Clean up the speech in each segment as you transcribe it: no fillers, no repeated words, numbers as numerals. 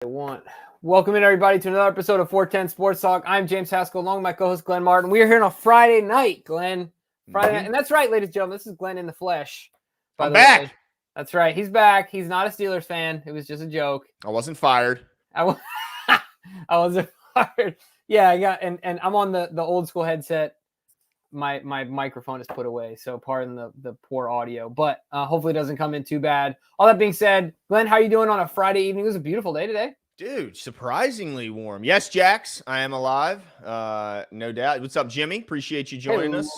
Want. Welcome in, everybody, to another episode of 410 Sports Talk. I'm James Haskell, along with my co-host Glenn Martin. We are here on a Friday night, Glenn. Friday night. And that's right, ladies and gentlemen. This is Glenn in the flesh. I'm back. Way. That's right. He's back. He's not a Steelers fan. It was just a joke. I wasn't fired. I wasn't fired. Yeah, I got and I'm on the old school headset. My microphone is put away, so pardon the poor audio, but hopefully it doesn't come in too bad. All that being said, Glenn, how are you doing on a Friday evening? It was a beautiful day today. Dude, surprisingly warm. Yes, Jax, I am alive. No doubt. What's up, Jimmy? Appreciate you joining us.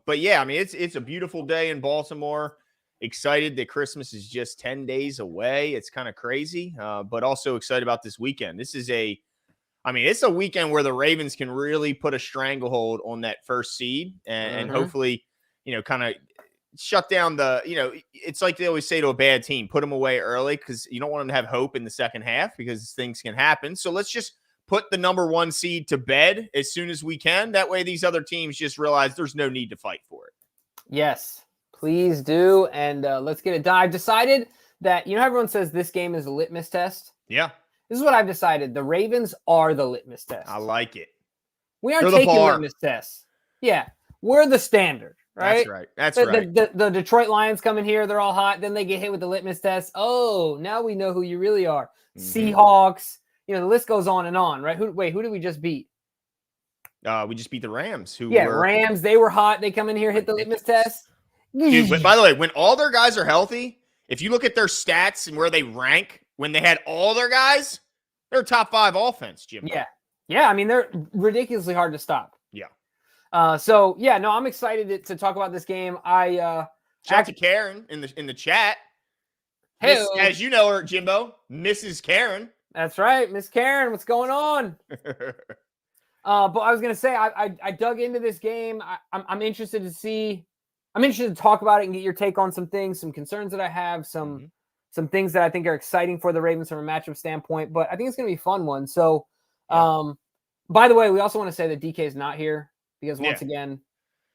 But yeah, I mean, it's a beautiful day in Baltimore. Excited that Christmas is just 10 days away. It's kind of crazy, but also excited about this weekend. It's a weekend where the Ravens can really put a stranglehold on that first seed and hopefully, kind of shut down it's like they always say to a bad team, put them away early because you don't want them to have hope in the second half because things can happen. So let's just put the number one seed to bed as soon as we can. That way these other teams just realize there's no need to fight for it. Yes, please do. And let's get it done. I've decided that, everyone says this game is a litmus test. Yeah. This is what I've decided. The Ravens are the litmus test. I like it. We aren't taking litmus tests. Yeah, we're the standard, right? That's right. That's right. The Detroit Lions come in here. They're all hot. Then they get hit with the litmus test. Oh, now we know who you really are. Seahawks. The list goes on and on, right? Who did we just beat? We just beat the Rams. Rams. They were hot. They come in here, hit the litmus test. Dude, by the way, when all their guys are healthy, if you look at their stats and where they rank when they had all their guys, they're a top 5 offense, Jim. Yeah. I mean, they're ridiculously hard to stop. Yeah. I'm excited to talk about this game. Shout out to Karen in the chat. Hey, as you know her, Jimbo, Mrs. Karen. That's right, Miss Karen. What's going on? But I was gonna say I dug into this game. I'm interested to see. I'm interested to talk about it and get your take on some things, some concerns that I have, some things that I think are exciting for the Ravens from a matchup standpoint. But I think it's gonna be a fun one. So, by the way, we also want to say that DK is not here because once again,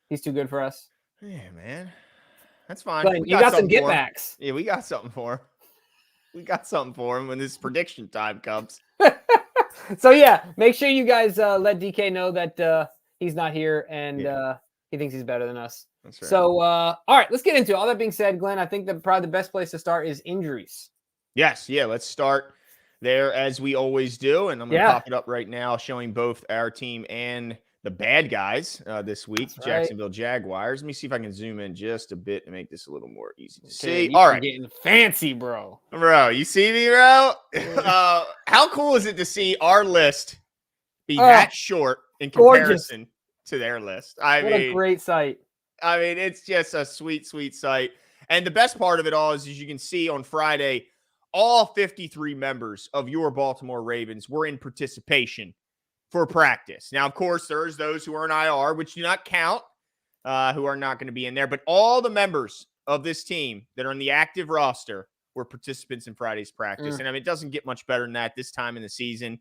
he's too good for us. Yeah, man. That's fine. But you got some get backs. Yeah, we got something for him. We got something for him when this prediction time comes. So, make sure you guys let DK know that he's not here and he thinks he's better than us. That's right. So, all right, let's get into it. All that being said, Glenn, I think that probably the best place to start is injuries. Yes. Yeah, let's start there as we always do. And I'm going to pop it up right now showing both our team and the bad guys this week, That's Jacksonville Jaguars. Let me see if I can zoom in just a bit to make this a little more easy to see. All right. Getting fancy, bro. Bro, you see me, bro? How cool is it to see our list be that short in comparison to their list? What a great sight. I mean, it's just a sweet, sweet sight. And the best part of it all is, as you can see on Friday, all 53 members of your Baltimore Ravens were in participation for practice. Now, of course, there's those who are in IR, which do not count, who are not going to be in there. But all the members of this team that are in the active roster were participants in Friday's practice. And I mean, it doesn't get much better than that this time in the season.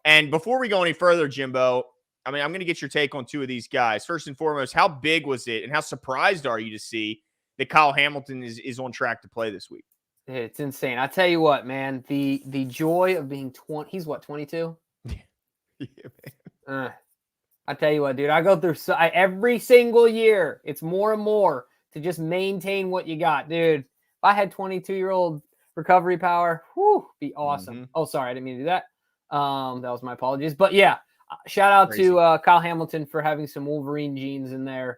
And before we go any further, Jimbo, I mean, I'm going to get your take on two of these guys. First and foremost, how big was it and how surprised are you to see that Kyle Hamilton is on track to play this week? It's insane. I tell you what, man, the joy of being 20. He's what, 22? Yeah, man. I tell you what, dude, I go through every single year. It's more and more to just maintain what you got, dude. If I had 22-year-old recovery power, be awesome. Oh, sorry, I didn't mean to do that. That was my apologies. But yeah, shout out to Kyle Hamilton for having some Wolverine genes in there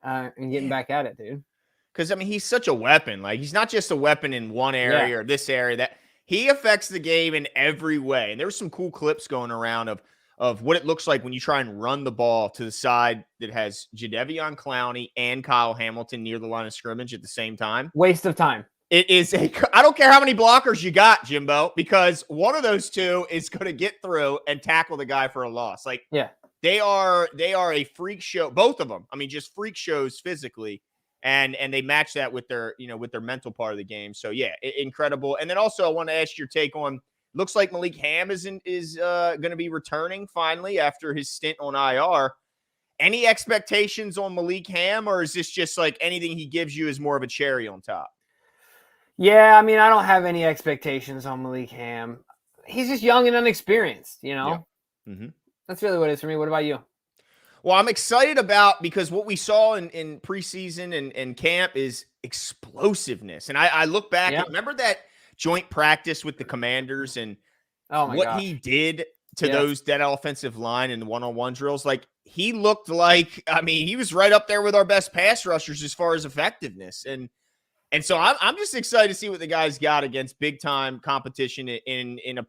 and getting back at it, dude. Because, I mean, he's such a weapon. Like, he's not just a weapon in one area or this area. That he affects the game in every way. And there were some cool clips going around of what it looks like when you try and run the ball to the side that has Jadeveon Clowney and Kyle Hamilton near the line of scrimmage at the same time. Waste of time. It is I don't care how many blockers you got, Jimbo, because one of those two is going to get through and tackle the guy for a loss. Like, they are a freak show. Both of them. I mean, just freak shows physically. And they match that with their, with their mental part of the game. So yeah, incredible. And then also I want to ask your take on, looks like Malik Ham is going to be returning finally after his stint on IR. Any expectations on Malik Ham, or is this just like anything he gives you is more of a cherry on top? Yeah, I mean, I don't have any expectations on Malik Ham. he's just young and unexperienced, you know? Yeah. Mm-hmm. That's really what it is for me. What about you? Well, I'm excited about because what we saw in preseason and camp is explosiveness. And I look back Yeah. at, remember that joint practice with the Commanders and Oh my what gosh. he did to Yes. that offensive line in the one-on-one drills? Like, he looked like, I mean, he was right up there with our best pass rushers as far as effectiveness. And so I'm just excited to see what the guys got against big time competition in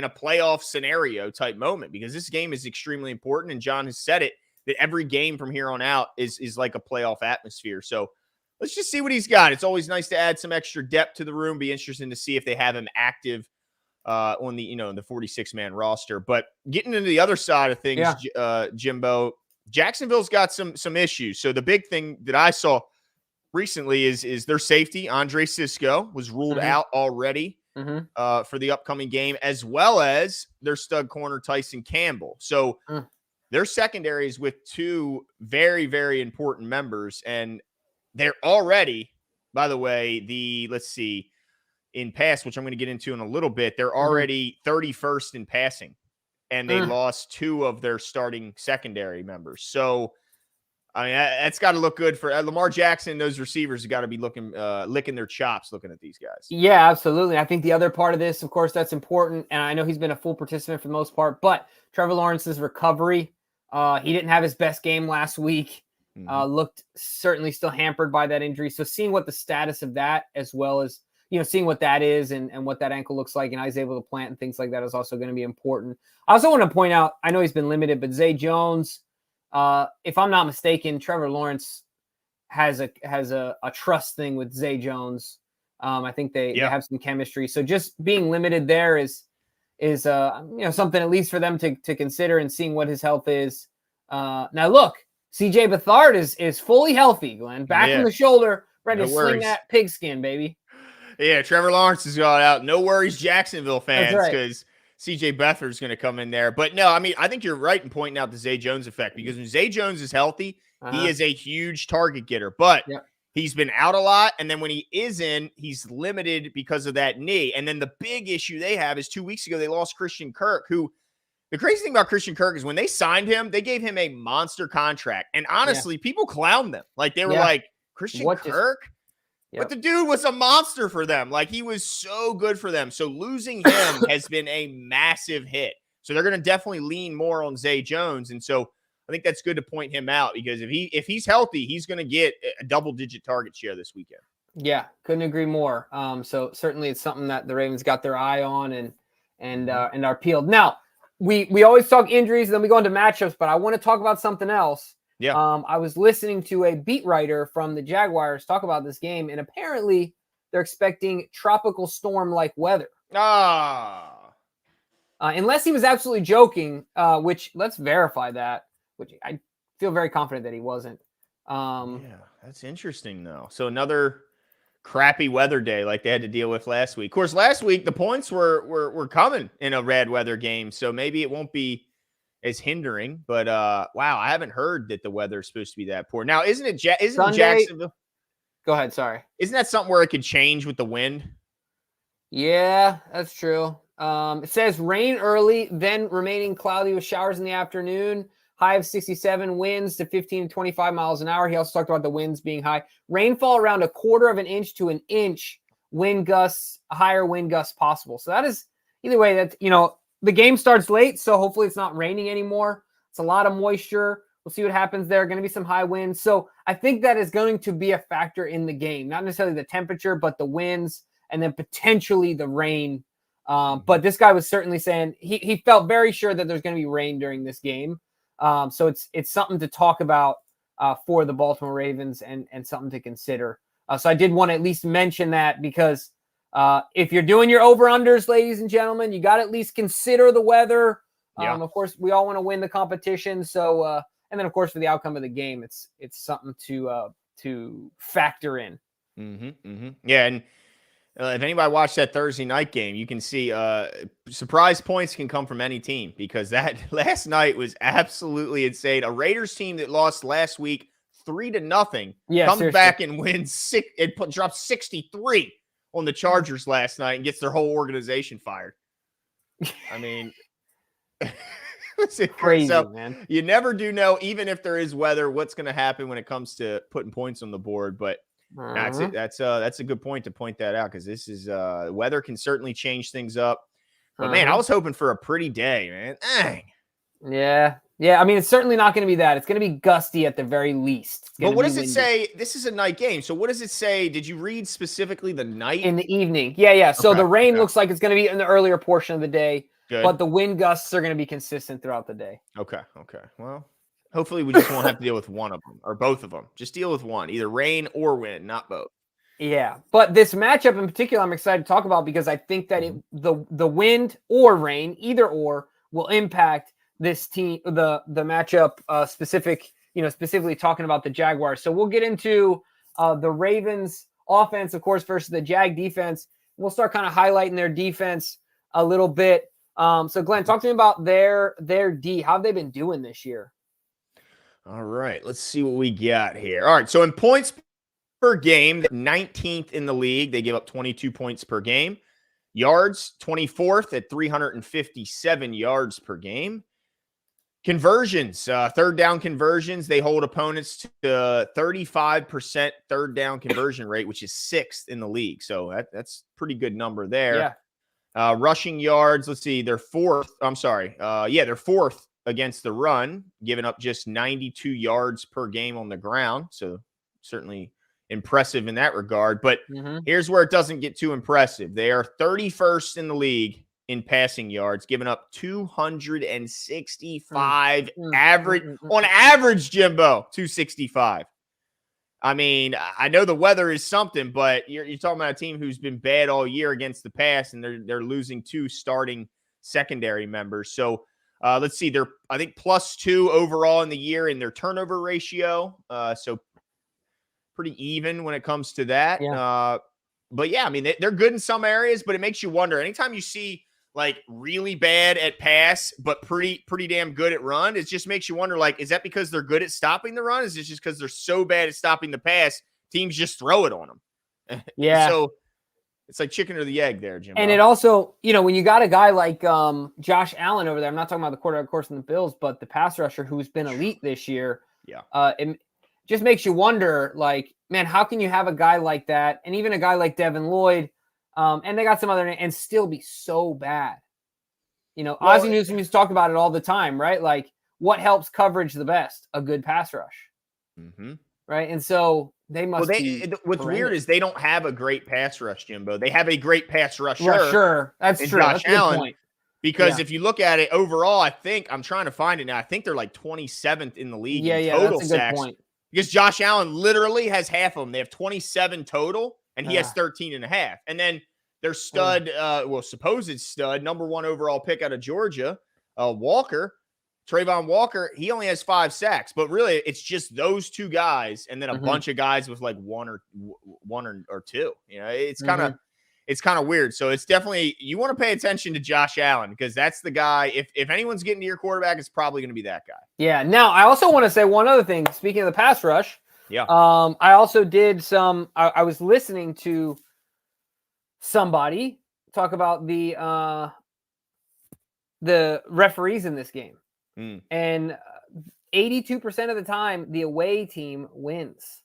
a playoff scenario type moment, because this game is extremely important. And John has said it, that every game from here on out is like a playoff atmosphere. So let's just see what he's got. It's always nice to add some extra depth to the room. Be interesting to see if they have him active on the, the 46-man roster. But getting into the other side of things, Jimbo, Jacksonville's got some issues. So the big thing that I saw recently is their safety, Andre Sisco, was ruled out already for the upcoming game, as well as their stud corner, Tyson Campbell. So their secondary is with two very, very important members, and they're already, by the way, in pass, which I'm going to get into in a little bit, they're already 31st in passing, and they lost two of their starting secondary members. So, I mean, that's got to look good for Lamar Jackson. Those receivers have got to be licking their chops looking at these guys. Yeah, absolutely. I think the other part of this, of course, that's important. And I know he's been a full participant for the most part, but Trevor Lawrence's recovery, he didn't have his best game last week. Looked certainly still hampered by that injury. So seeing what the status of that, as well as, seeing what that is and what that ankle looks like and how he's able to plant and things like that is also going to be important. I also want to point out, I know he's been limited, but Zay Jones, if I'm not mistaken, Trevor Lawrence has a trust thing with Zay Jones. I think they have some chemistry. So just being limited there is something at least for them to consider, and seeing what his health is. Now look, CJ Beathard is fully healthy, Glenn. Back from the shoulder, ready to sling that pigskin, baby. Yeah, Trevor Lawrence has got out. No worries, Jacksonville fans, because CJ Beathard is going to come in there. But no, I mean, I think you're right in pointing out the Zay Jones effect, because when Zay Jones is healthy, he is a huge target getter. But he's been out a lot, and then when he is in, he's limited because of that knee. And then the big issue they have is 2 weeks ago they lost Christian Kirk, who the crazy thing about Christian Kirk is when they signed him, they gave him a monster contract. And honestly, people clowned them. Like, they were like, Christian Kirk? But the dude was a monster for them. Like, he was so good for them. So losing him has been a massive hit. So they're going to definitely lean more on Zay Jones. And so I think that's good to point him out, because if he's healthy, he's going to get a double-digit target share this weekend. Yeah, couldn't agree more. So certainly it's something that the Ravens got their eye on and are peeled. Now, we always talk injuries, and then we go into matchups, but I want to talk about something else. Yeah. I was listening to a beat writer from the Jaguars talk about this game, and apparently they're expecting tropical storm-like weather. Unless he was absolutely joking, which let's verify that, which I feel very confident that he wasn't. Yeah, that's interesting, though. So another crappy weather day like they had to deal with last week. Of course, last week the points were coming in a red weather game, so maybe it won't be as hindering, but wow, I haven't heard that the weather is supposed to be that poor. Now, isn't Jacksonville? Go ahead, sorry. Isn't that something where it could change with the wind? Yeah, that's true. It says rain early, then remaining cloudy with showers in the afternoon. High of 67, winds to 15 to 25 miles an hour. He also talked about the winds being high. Rainfall around 1/4 of an inch to an inch. Wind gusts, higher wind gusts possible. So that is, either way, that's, the game starts late, so hopefully it's not raining anymore. It's a lot of moisture. We'll see what happens there. Going to be some high winds. So I think that is going to be a factor in the game. Not necessarily the temperature, but the winds, and then potentially the rain. But this guy was certainly saying he felt very sure that there's going to be rain during this game. So it's something to talk about for the Baltimore Ravens and something to consider. So I did want to at least mention that, because if you're doing your over-unders, ladies and gentlemen, you got to at least consider the weather. Of course, we all want to win the competition. So, and then of course, for the outcome of the game, it's something to factor in. Yeah. And if anybody watched that Thursday night game, you can see surprise points can come from any team, because that last night was absolutely insane. A Raiders team that lost last week 3-0 comes back and wins drops 63 on the Chargers last night and gets their whole organization fired. I mean, Crazy, so man. you never do know, even if there is weather, what's going to happen when it comes to putting points on the board. But that's it. That's a good point to point that out, because this is weather can certainly change things up. But man, I was hoping for a pretty day, man. Dang. Yeah. I mean, it's certainly not going to be that. It's going to be gusty at the very least. But what does it say? This is a night game. So what does it say? Did you read specifically the night? In the evening. Yeah. So the rain looks like it's going to be in the earlier portion of the day. Good. But the wind gusts are going to be consistent throughout the day. Okay. Well, hopefully we just won't have to deal with one of them or both of them. Just deal with one, either rain or wind, not both. Yeah, but this matchup in particular, I'm excited to talk about, because I think that the wind or rain, either or, will impact this team, the matchup specifically talking about the Jaguars. So we'll get into the Ravens offense, of course, versus the Jag defense. We'll start kind of highlighting their defense a little bit. So Glenn, talk to me about their D. How have they been doing this year? All right, let's see what we got here. All right, so in points per game, 19th in the league. They give up 22 points per game. Yards, 24th at 357 yards per game. Conversions, third down conversions, they hold opponents to 35% third down conversion rate, which is 6th in the league. So that's a pretty good number there. Yeah. Rushing yards, let's see, they're 4th. They're 4th against the run, giving up just 92 yards per game on the ground. So certainly impressive in that regard. But here's where it doesn't get too impressive. They are 31st in the league in passing yards, giving up 265 on average, Jimbo, 265. I mean, I know the weather is something, but you're talking about a team who's been bad all year against the pass, and they're losing 2 starting secondary members. So let's see, they're, I think, +2 overall in the year in their turnover ratio. So pretty even when it comes to that. Yeah. But yeah, I mean, they're good in some areas, but it makes you wonder. Anytime you see like really bad at pass, but pretty damn good at run, it just makes you wonder, like, is that because they're good at stopping the run? Is it just because they're so bad at stopping the pass, teams just throw it on them? Yeah. So it's like chicken or the egg there, Jim. And it also, when you got a guy like Josh Allen over there, I'm not talking about the quarterback, of course, in the Bills, but the pass rusher who's been elite this year. Yeah. It just makes you wonder, like, man, how can you have a guy like that, and even a guy like Devin Lloyd, and they got some other, and still be so bad? Ozzie Newsome used to talk about it all the time, right? Like, what helps coverage the best? A good pass rush. Right? And so they must be what's weird is they don't have a great pass rush, Jimbo. They have a great pass rusher. Sure. That's true. Josh That's a good Allen, point. because if you look at it overall, I think, I'm trying to find it now, I think they're like 27th in the league in total that's a good sacks. point. Because Josh Allen literally has half of them. They have 27 total, and he has 13.5. And then their stud, supposed stud, number 1 overall pick out of Georgia, Trayvon Walker, he only has 5 sacks. But really, it's just those 2 guys, and then a bunch of guys with like one or 2. It's kind of it's kind of weird. So it's definitely, you want to pay attention to Josh Allen, because that's the guy. If anyone's getting to your quarterback, it's probably going to be that guy. Yeah. Now, I also want to say one other thing. Speaking of the pass rush, I also did I was listening to somebody talk about the referees in this game, and 82% of the time, the away team wins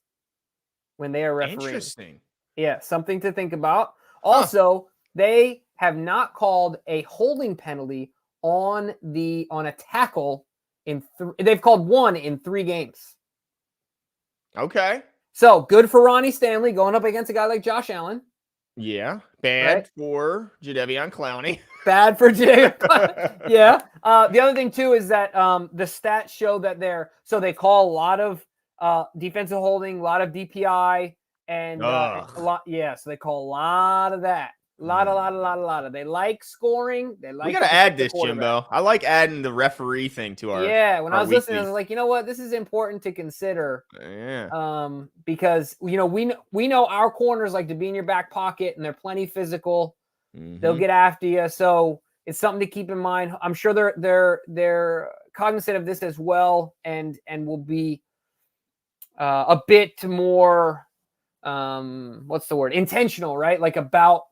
when they are refereeing. Interesting. Yeah, something to think about. Also, they have not called a holding penalty on a tackle they've called 1 in 3 games. Okay. So good for Ronnie Stanley going up against a guy like Josh Allen. Yeah. Bad for Jadeveon Clowney. Bad for Jadeveon Clowney. Yeah. The other thing too is that the stats show that they call a lot of defensive holding, a lot of DPI. And a lot, so they call a lot of that. A lot of. They like scoring. They like. We gotta add this, Jimbo. I like adding the referee thing to our. Yeah, when I was listening, I was like, you know what, this is important to consider. Yeah. Because we know our corners like to be in your back pocket, and they're plenty physical. They'll get after you, so it's something to keep in mind. I'm sure they're cognizant of this as well, and will be a bit more. What's the word? Intentional, right? Like about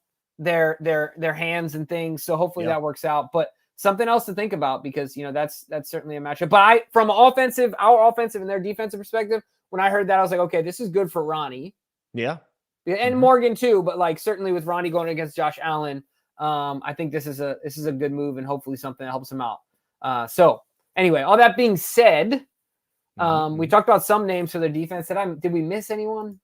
their hands and things. So hopefully that works out. But something else to think about, because that's certainly a matchup. But from our offensive and their defensive perspective, when I heard that, I was like, okay, this is good for Ronnie. Yeah. And Morgan too, but like certainly with Ronnie going against Josh Allen, I think this is a good move, and hopefully something that helps him out. So anyway, all that being said, we talked about some names for their defense. Did we miss anyone?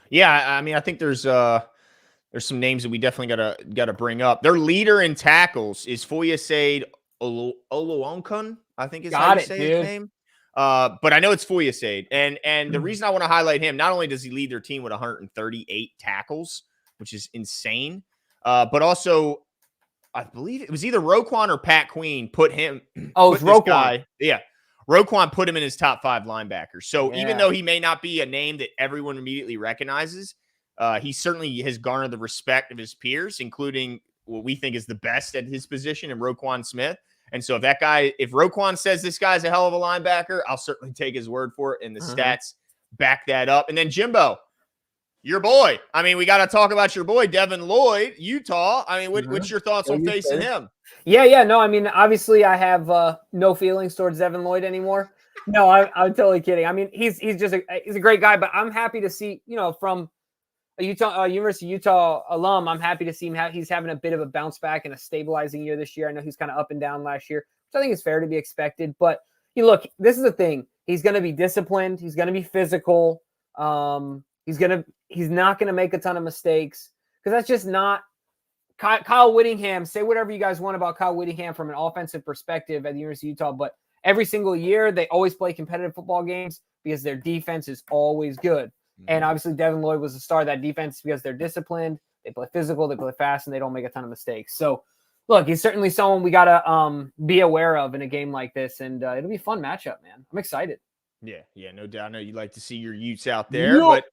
Yeah, I mean, I think there's some names that we definitely gotta bring up. Their leader in tackles is Foyesade Oluokun, I think is how you say his name. But I know it's Foyesade. And the reason I want to highlight him, not only does he lead their team with 138 tackles, which is insane, but also I believe it was either Roquan or Pat Queen put him. Oh, it's Roquan. Yeah. Roquan put him in his top 5 linebackers. So even though he may not be a name that everyone immediately recognizes, he certainly has garnered the respect of his peers, including what we think is the best at his position in Roquan Smith. And so if Roquan says this guy's a hell of a linebacker, I'll certainly take his word for it. And the stats back that up. And then Jimbo, your boy. I mean, we got to talk about your boy, Devin Lloyd, Utah. I mean, what's your thoughts on facing him? Yeah. No, I mean, obviously I have no feelings towards Devin Lloyd anymore. No, I'm totally kidding. I mean, he's a great guy, but I'm happy to see, from a University of Utah alum, I'm happy to see him. He's having a bit of a bounce back and a stabilizing year this year. I know he's kind of up and down last year, which I think is fair to be expected. But look, this is the thing. He's going to be disciplined. He's going to be physical. He's not going to make a ton of mistakes, because that's just not Kyle Whittingham. Say whatever you guys want about Kyle Whittingham from an offensive perspective at the University of Utah, but every single year they always play competitive football games because their defense is always good. And obviously Devin Lloyd was the star of that defense because they're disciplined, they play physical, they play fast, and they don't make a ton of mistakes. So look, he's certainly someone we got to be aware of in a game like this, and it'll be a fun matchup, man. I'm excited. Yeah, no doubt. I know you like to see your Utes out there, but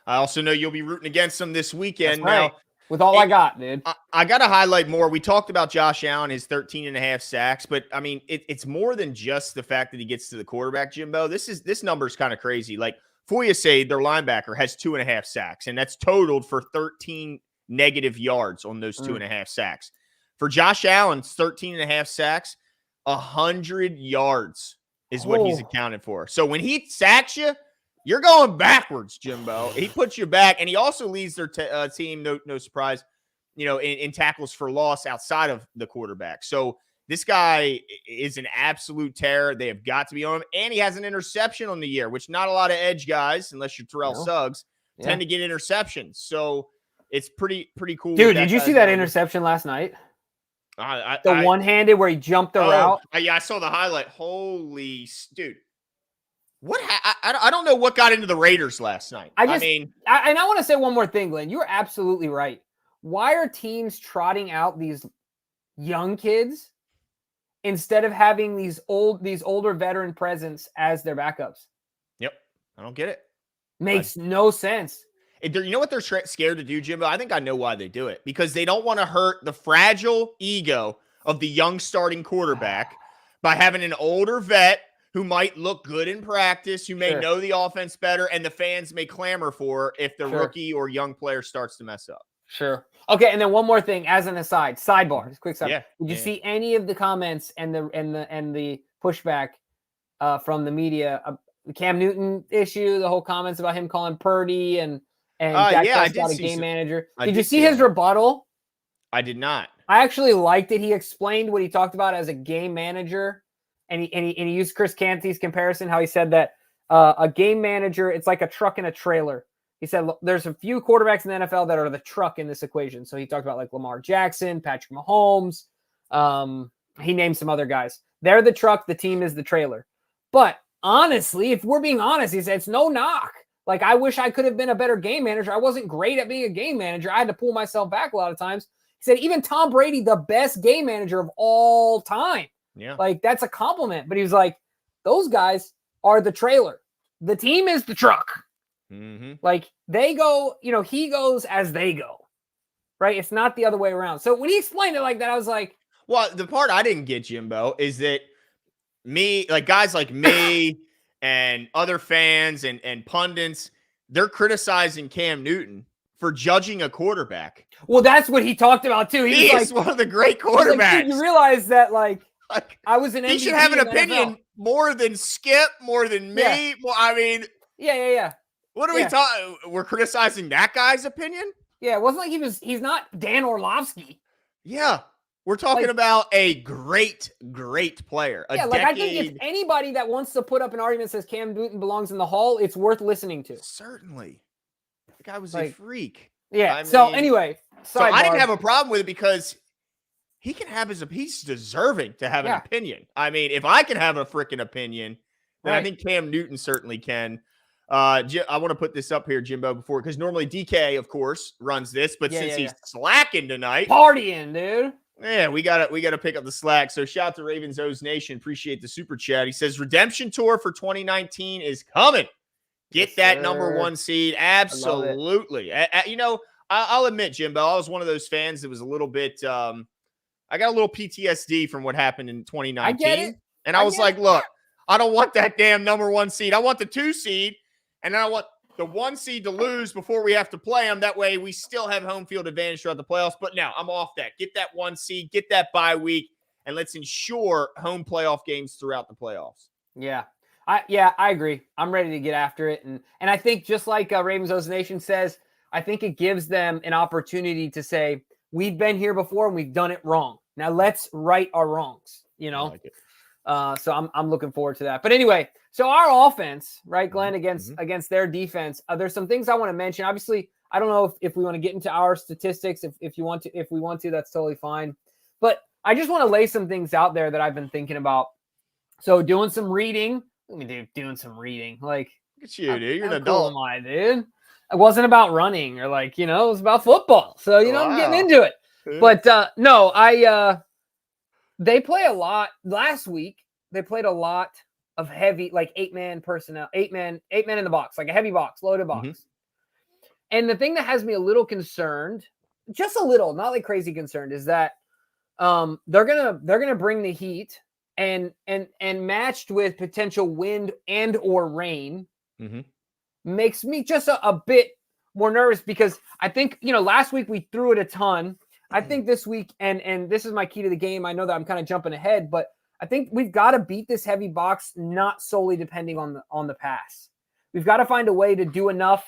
I also know you'll be rooting against them this weekend. That's right. Now, with all I got, dude. I got to highlight more. We talked about Josh Allen, his 13.5 sacks, but I mean, it's more than just the fact that he gets to the quarterback, Jimbo. This number is kind of crazy. Like Foyesade, their linebacker, has 2.5 sacks, and that's totaled for 13 negative yards on those 2.5 sacks. For Josh Allen's 13.5 sacks, 100 yards is what he's accounted for. So when he sacks you, you're going backwards, Jimbo. He puts you back, and he also leads their team, no surprise, in tackles for loss outside of the quarterback. So this guy is an absolute terror. They have got to be on him, and he has an interception on the year, which not a lot of edge guys, unless you're Terrell Suggs, tend to get interceptions. So it's pretty cool. Dude, did you see that interception last night? The one-handed where he jumped the route? Yeah, I saw the highlight. Holy dude. What? I don't know what got into the Raiders last night. I want to say one more thing, Glenn. You're absolutely right. Why are teams trotting out these young kids instead of having these older veteran presence as their backups? Yep. I don't get it. Makes no sense. You know what they're scared to do, Jimbo? I think I know why they do it. Because they don't want to hurt the fragile ego of the young starting quarterback by having an older vet who might look good in practice, who may know the offense better, and the fans may clamor for if the rookie or young player starts to mess up. Sure. Okay, and then one more thing as an aside, sidebar, quick sidebar. Did you see any of the comments and the pushback from the media, the Cam Newton issue, the whole comments about him calling Purdy and Dak Prescott a game manager? Did you see his rebuttal? I did not. I actually liked it. He explained what he talked about as a game manager. And he used Chris Canty's comparison, how he said that a game manager, it's like a truck and a trailer. He said, look, there's a few quarterbacks in the NFL that are the truck in this equation. So he talked about like Lamar Jackson, Patrick Mahomes. He named some other guys. They're the truck. The team is the trailer. But honestly, if we're being honest, he said, it's no knock. Like, I wish I could have been a better game manager. I wasn't great at being a game manager. I had to pull myself back a lot of times. He said, even Tom Brady, the best game manager of all time. Yeah. Like, that's a compliment. But he was like, those guys are the trailer. The team is the truck. Mm-hmm. Like, they go, he goes as they go. Right? It's not the other way around. So when he explained it like that, I was like, well, the part I didn't get, Jimbo, is that guys like me and other fans and pundits, they're criticizing Cam Newton for judging a quarterback. Well, that's what he talked about too. He is one of the great quarterbacks. Like, you realize that, like I was an MVP. He should have an in opinion NFL. more than Skip, more than me. Yeah. More, I mean, yeah. What are we talking? We're criticizing that guy's opinion? Yeah, it wasn't like he's not Dan Orlovsky. Yeah. We're talking about a great player. I think if anybody that wants to put up an argument that says Cam Newton belongs in the Hall, it's worth listening to. Certainly. The guy was a freak. Yeah. So anyway, I didn't have a problem with it because he can have he's deserving to have an opinion. I mean, if I can have a freaking opinion, then I think Cam Newton certainly can. I want to put this up here, Jimbo, because normally DK, of course, runs this, but since he's slacking tonight, partying, dude. Yeah, we gotta pick up the slack. So shout out to Ravens O's Nation. Appreciate the super chat. He says redemption tour for 2019 is coming. Get that number 1 seed. Absolutely. I'll admit, Jimbo, I was one of those fans that was a little bit. I got a little PTSD from what happened in 2019. I get it. And I was like, look, I don't want that damn number 1 seed. I want the 2 seed, and then I want the 1 seed to lose before we have to play them. That way we still have home field advantage throughout the playoffs. But now I'm off that. Get that 1 seed, get that bye week, and let's ensure home playoff games throughout the playoffs. Yeah. I agree. I'm ready to get after it. And I think just like Ravens O's Nation says, I think it gives them an opportunity to say, we've been here before and we've done it wrong. Now let's right our wrongs, I like it. So I'm looking forward to that. But anyway, so our offense, right, Glenn, against their defense, there's some things I want to mention. Obviously, I don't know if we want to get into our statistics. If we want to, that's totally fine. But I just want to lay some things out there that I've been thinking about. So doing some reading. Doing some reading. Like, look at you, dude. You're an adult. Cool am I, dude? It wasn't about running or it was about football. So, I'm getting into it. But no, they play a lot. Last week, they played a lot of heavy, like 8-man personnel, 8 men in the box, like a heavy box, loaded box. Mm-hmm. And the thing that has me a little concerned, just a little, not like crazy concerned, is that they're gonna bring the heat and matched with potential wind and or rain makes me just a bit more nervous because I think, last week we threw it a ton. I think this week, and this is my key to the game. I know that I'm kind of jumping ahead, but I think we've got to beat this heavy box, not solely depending on the pass. We've got to find a way to do enough.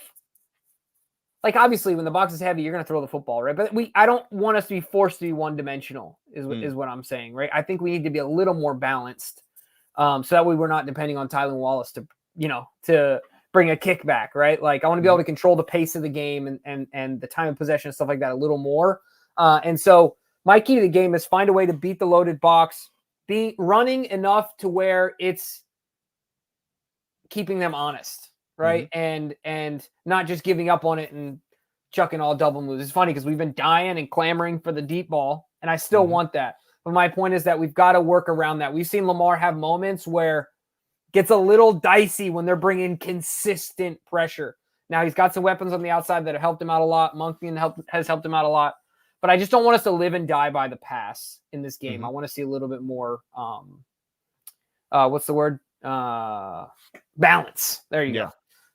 Like, obviously, when the box is heavy, you're going to throw the football, right? But I don't want us to be forced to be one-dimensional, is what I'm saying, right? I think we need to be a little more balanced, so that way we're not depending on Tylan Wallace to bring a kickback, right? Like, I want to be able to control the pace of the game and the time of possession and stuff like that a little more. And so my key to the game is find a way to beat the loaded box, be running enough to where it's keeping them honest, right? And not just giving up on it and chucking all double moves. It's funny because we've been dying and clamoring for the deep ball, and I still want that. But my point is that we've got to work around that. We've seen Lamar have moments where it gets a little dicey when they're bringing consistent pressure. Now he's got some weapons on the outside that have helped him out a lot. Monken has helped him out a lot. But I just don't want us to live and die by the pass in this game. I want to see a little bit more, what's the word? Balance. There you go.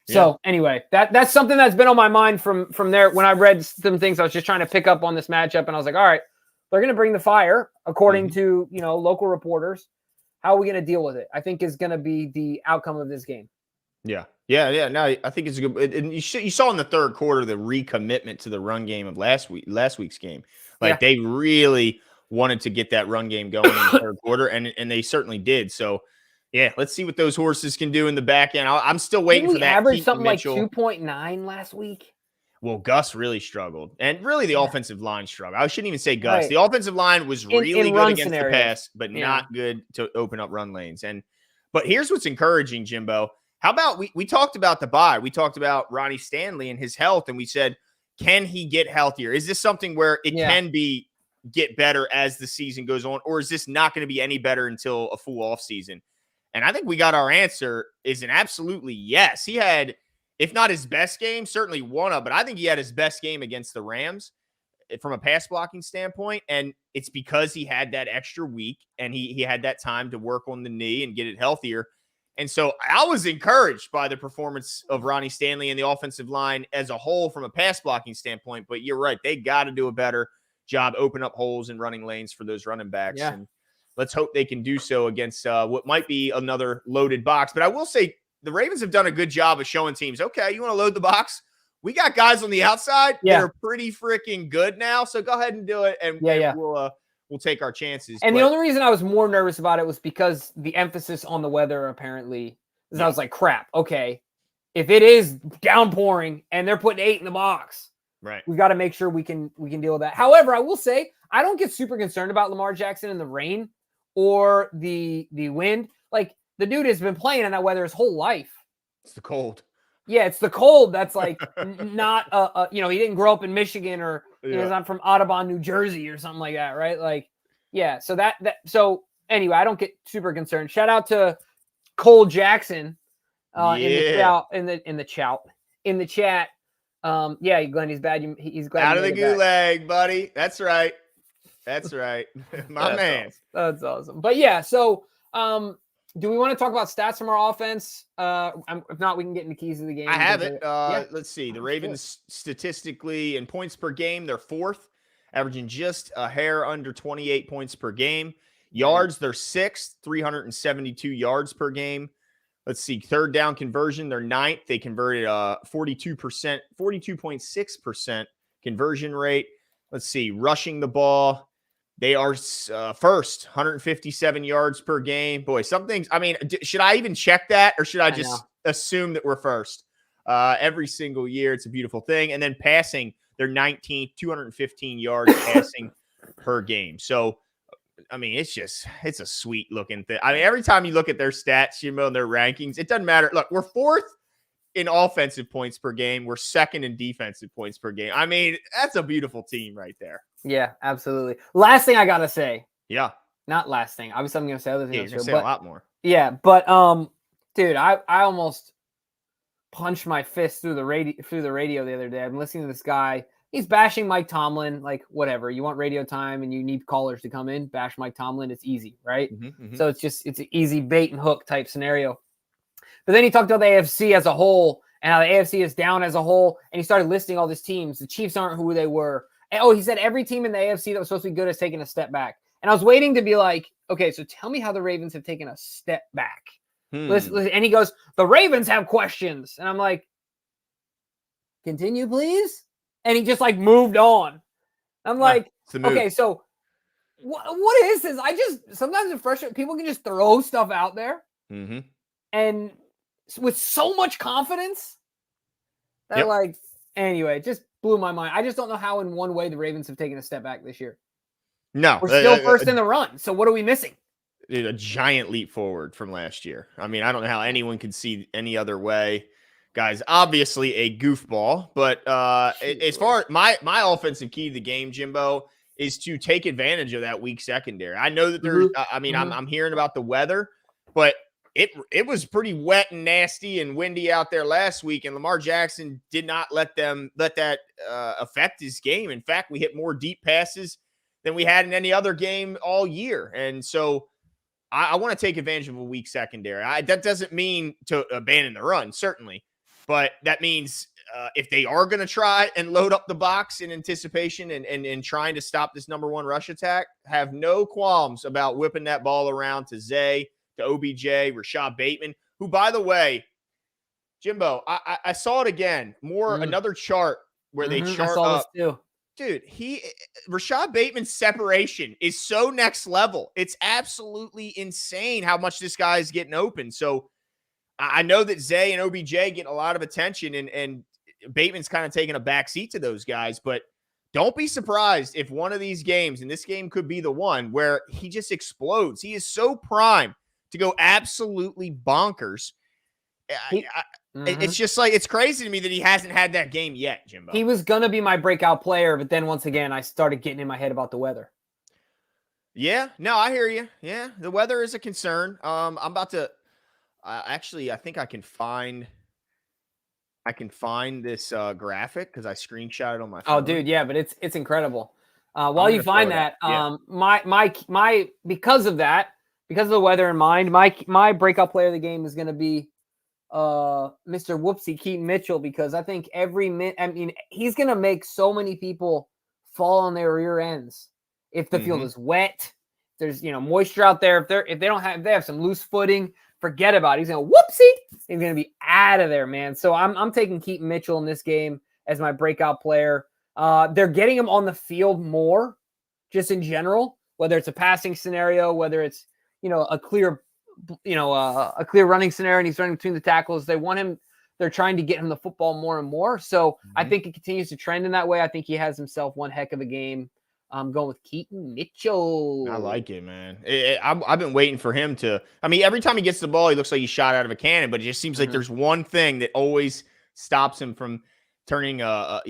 So anyway, that's something that's been on my mind from there. When I read some things, I was just trying to pick up on this matchup, and I was like, all right, they're going to bring the fire, according to local reporters. How are we going to deal with it? I think is going to be the outcome of this game. Yeah. No, I think it's a good. And you saw in the third quarter the recommitment to the run game of last week's game. Like they really wanted to get that run game going in the third quarter, and they certainly did. So, yeah, let's see what those horses can do in the back end. I'm still waiting for that. Average something Mitchell. Like 2.9 last week. Well, Gus really struggled, and really the offensive line struggled. I shouldn't even say Gus. Right. The offensive line was really good against the pass, but not good to open up run lanes. But here's what's encouraging, Jimbo. How about we talked about the bye? We talked about Ronnie Stanley and his health, and we said, can he get healthier? Is this something where it can get better as the season goes on, or is this not going to be any better until a full off season? And I think we got our answer is an absolutely yes. He had, if not his best game, certainly one of, but I think he had his best game against the Rams from a pass blocking standpoint. And it's because he had that extra week and he had that time to work on the knee and get it healthier. And so I was encouraged by the performance of Ronnie Stanley and the offensive line as a whole from a pass blocking standpoint. But you're right. They got to do a better job, open up holes and running lanes for those running backs. Yeah. And let's hope they can do so against what might be another loaded box. But I will say the Ravens have done a good job of showing teams, okay, you want to load the box? We got guys on the outside that are pretty freaking good now. So go ahead and do it. And we'll take our chances. And the only reason I was more nervous about it was because the emphasis on the weather, apparently, is I was like, crap, okay, if it is downpouring and they're putting 8 in the box, right, we got to make sure we can deal with that. However, I will say, I don't get super concerned about Lamar Jackson in the rain or the wind. Like, the dude has been playing in that weather his whole life. It's the cold. Yeah, it's the cold that's like not he didn't grow up in Michigan or he's not from Audubon, New Jersey or something like that, right? Like, yeah. So so anyway, I don't get super concerned. Shout out to Cole Jackson in the chat. Yeah, Glenn, he's bad. He's glad out of the gulag, buddy. That's right. My man. That's awesome. But yeah, so do we want to talk about stats from our offense? If not, we can get into keys of the game. I have it. Let's see. The Ravens statistically in points per game, they're 4th, averaging just a hair under 28 points per game. Yards, they're 6th, 372 yards per game. Let's see. Third down conversion, they're 9th. They converted 42.6% conversion rate. Let's see. Rushing the ball, they are first, 157 yards per game. Boy, some things, I mean, should I even check that or should I just assume that we're first? Every single year, it's a beautiful thing. And then passing, they're 19th, 215 yards passing per game. So, I mean, it's a sweet looking thing. I mean, every time you look at their stats, and their rankings, it doesn't matter. Look, we're 4th in offensive points per game. We're 2nd in defensive points per game. I mean, that's a beautiful team right there. Yeah, absolutely. Last thing I gotta say. Yeah. Not last thing. Obviously, I'm gonna say other things. Yeah, you're gonna say a lot more. Yeah, but dude, I almost punched my fist through the radio the other day. I'm listening to this guy. He's bashing Mike Tomlin, like whatever. You want radio time and you need callers to come in, bash Mike Tomlin. It's easy, right? So it's an easy bait and hook type scenario. But then he talked about the AFC as a whole and how the AFC is down as a whole. And he started listing all these teams. The Chiefs aren't who they were. And, he said every team in the AFC that was supposed to be good has taken a step back. And I was waiting to be like, okay, so tell me how the Ravens have taken a step back. Listen, and he goes, the Ravens have questions. And I'm like, continue, please. And he just like moved on. I'm like, okay, so what is this? Sometimes it's frustrating. People can just throw stuff out there. And with so much confidence that anyway, it just blew my mind. I just don't know how in one way the Ravens have taken a step back this year. No. We're still first in the run. So what are we missing? A giant leap forward from last year. I mean, I don't know how anyone can see any other way. Guys, obviously a goofball, but as far as my offensive key to the game, Jimbo, is to take advantage of that weak secondary. I know that there's, I'm hearing about the weather, but it was pretty wet and nasty and windy out there last week, and Lamar Jackson did not let that affect his game. In fact, we hit more deep passes than we had in any other game all year, and so I want to take advantage of a weak secondary. That doesn't mean to abandon the run, certainly. But that means if they are going to try and load up the box in anticipation and trying to stop this number 1 rush attack, have no qualms about whipping that ball around to Zay, to OBJ, Rashad Bateman, who, by the way, Jimbo, I saw it again. Another chart where they chart up. Dude, Rashad Bateman's separation is so next level. It's absolutely insane how much this guy is getting open. So I know that Zay and OBJ get a lot of attention, and Bateman's kind of taking a backseat to those guys. But don't be surprised if one of these games, and this game could be the one, where he just explodes. He is so primed to go absolutely bonkers. It's just like, it's crazy to me that he hasn't had that game yet, Jimbo. He was going to be my breakout player, but then once again, I started getting in my head about the weather. Yeah, no, I hear you. Yeah, the weather is a concern. I'm about to actually, I think I can find this graphic because I screenshot it on my phone. Oh, dude, yeah, but it's incredible. While you find that, my because of that, because of the weather in mind, my breakout player of the game is going to be Mr. Whoopsie Keaton Mitchell, because I think he's going to make so many people fall on their rear ends if the field is wet. There's moisture out there. If they have some loose footing, forget about it. He's going to whoopsie. He's going to be out of there, man. So I'm taking Keaton Mitchell in this game as my breakout player. They're getting him on the field more, just in general, whether it's a passing scenario, whether it's a clear running scenario, and he's running between the tackles. They're trying to get him the football more and more. So I think it continues to trend in that way. I think he has himself one heck of a game. I'm going with Keaton Mitchell. I like it, man. I've been waiting for him to. I mean, every time he gets the ball, he looks like he's shot out of a cannon. But it just seems like there's one thing that always stops him from turning a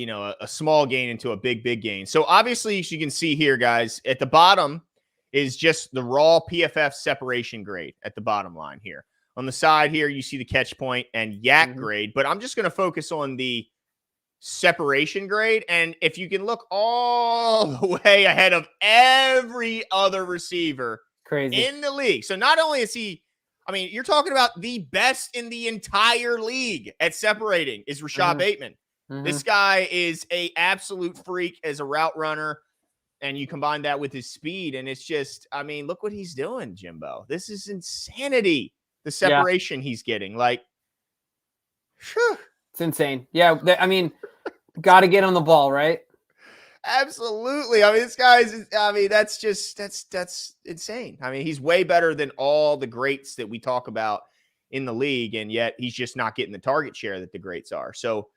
small gain into a big gain. So obviously, as you can see here, guys, at the bottom is just the raw PFF separation grade at the bottom line here. On the side here, you see the catch point and yak grade. But I'm just going to focus on the separation grade, and if you can look all the way ahead of every other receiver in the league. So not only is he, I mean, you're talking about the best in the entire league at separating is Rashad Bateman. This guy is a absolute freak as a route runner, and you combine that with his speed, and it's just, I mean, look what he's doing, Jimbo. This is insanity, the separation he's getting. Like, whew. It's insane. Yeah, I mean, got to get on the ball, right? Absolutely. I mean, this guy's, I mean, that's insane. I mean, he's way better than all the greats that we talk about in the league, and yet he's just not getting the target share that the greats are. So,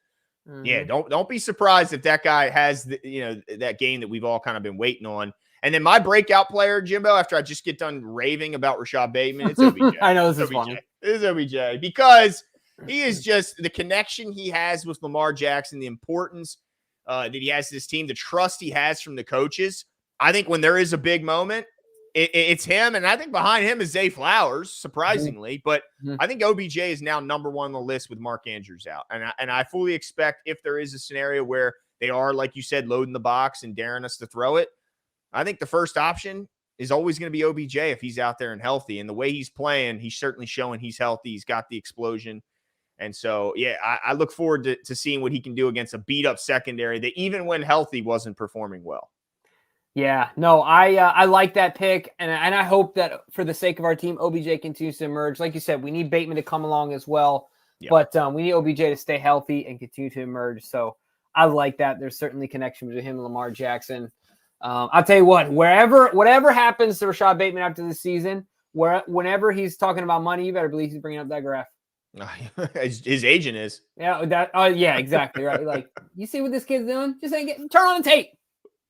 yeah, don't be surprised if that guy has that game that we've all kind of been waiting on. And then my breakout player, Jimbo, after I just get done raving about Rashad Bateman, it's OBJ. I know this is funny. It's OBJ because he is just the connection he has with Lamar Jackson, the importance that he has to this team, the trust he has from the coaches. I think when there is a big moment, it's him. And I think behind him is Zay Flowers, surprisingly. But I think OBJ is now number one on the list with Mark Andrews out. And I fully expect if there is a scenario where they are, like you said, loading the box and daring us to throw it, I think the first option is always going to be OBJ if he's out there and healthy. And the way he's playing, he's certainly showing he's healthy. He's got the explosion. And so, yeah, I look forward to seeing what he can do against a beat-up secondary that even when healthy wasn't performing well. Yeah, no, I like that pick, and I hope that for the sake of our team, OBJ continues to emerge. Like you said, we need Bateman to come along as well, but we need OBJ to stay healthy and continue to emerge. So I like that. There's certainly connection between him and Lamar Jackson. I'll tell you what, whatever happens to Rashad Bateman after this season, whenever he's talking about money, you better believe he's bringing up that graph. His agent is. Yeah, yeah, exactly right. Like, you see what this kid's doing? Just turn on the tape.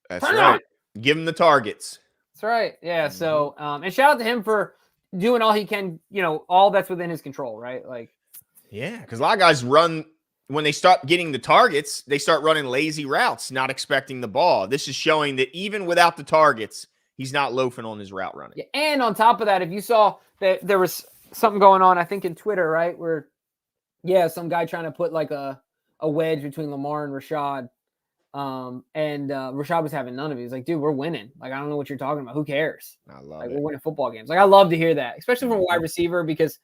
That's right. Give him the targets. That's right. Yeah. So, and shout out to him for doing all he can. All that's within his control, right? Like, yeah, because a lot of guys run when they start getting the targets, they start running lazy routes, not expecting the ball. This is showing that even without the targets, he's not loafing on his route running. Yeah, and on top of that, if you saw that there was something going on, I think in Twitter, right, where some guy trying to put like a wedge between Lamar and Rashad, and Rashad was having none of it. He's like, dude, we're winning. Like, I don't know what you're talking about. Who cares? I love it. We're winning football games. Like, I love to hear that, especially from a wide receiver, because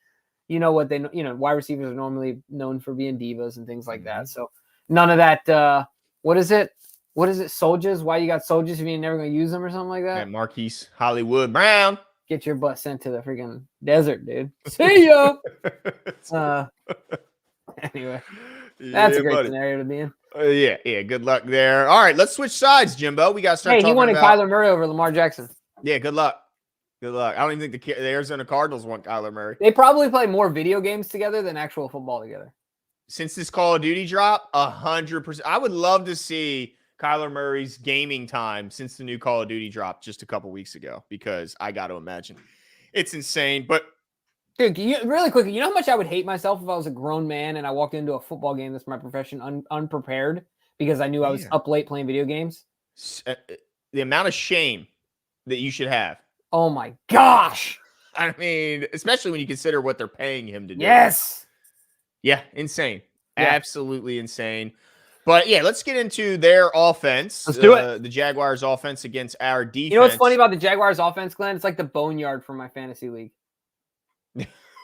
wide receivers are normally known for being divas and things like that. So none of that. What is it? Soldiers? Why you got soldiers if you're never going to use them or something like that? And Marquise Hollywood Brown. Get your butt sent to the freaking desert, dude. See ya. Anyway, that's a great scenario to be in. Yeah. Good luck there. All right, let's switch sides, Jimbo. We got to start talking about. He wanted Kyler Murray over Lamar Jackson. Yeah, good luck. Good luck. I don't even think the Arizona Cardinals want Kyler Murray. They probably play more video games together than actual football together. Since this Call of Duty drop, 100%. I would love to see Kyler Murray's gaming time since the new Call of Duty dropped just a couple weeks ago, because I got to imagine it's insane. But dude, really quickly, you know how much I would hate myself if I was a grown man and I walked into a football game that's my profession unprepared because I knew I was up late playing video games? The amount of shame that you should have. Oh my gosh. I mean, especially when you consider what they're paying him to do. Yes. Yeah, insane. Yeah. Absolutely insane. But yeah, let's get into their offense. Let's do it. The Jaguars' offense against our defense. You know what's funny about the Jaguars' offense, Glenn? It's like the boneyard for my fantasy league.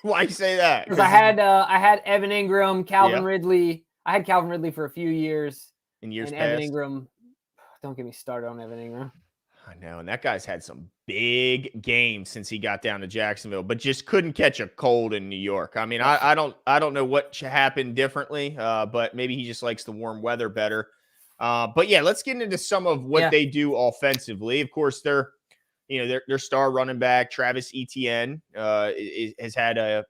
Why you say that? Because I had Evan Ingram, Calvin Ridley. I had Calvin Ridley for a few years. In years and past. Evan Ingram. Don't get me started on Evan Ingram. I know, and that guy's had some big games since he got down to Jacksonville, but just couldn't catch a cold in New York. I mean, I don't know what happened differently, but maybe he just likes the warm weather better. But yeah, let's get into some of what they do offensively. Of course, their star running back Travis Etienne has had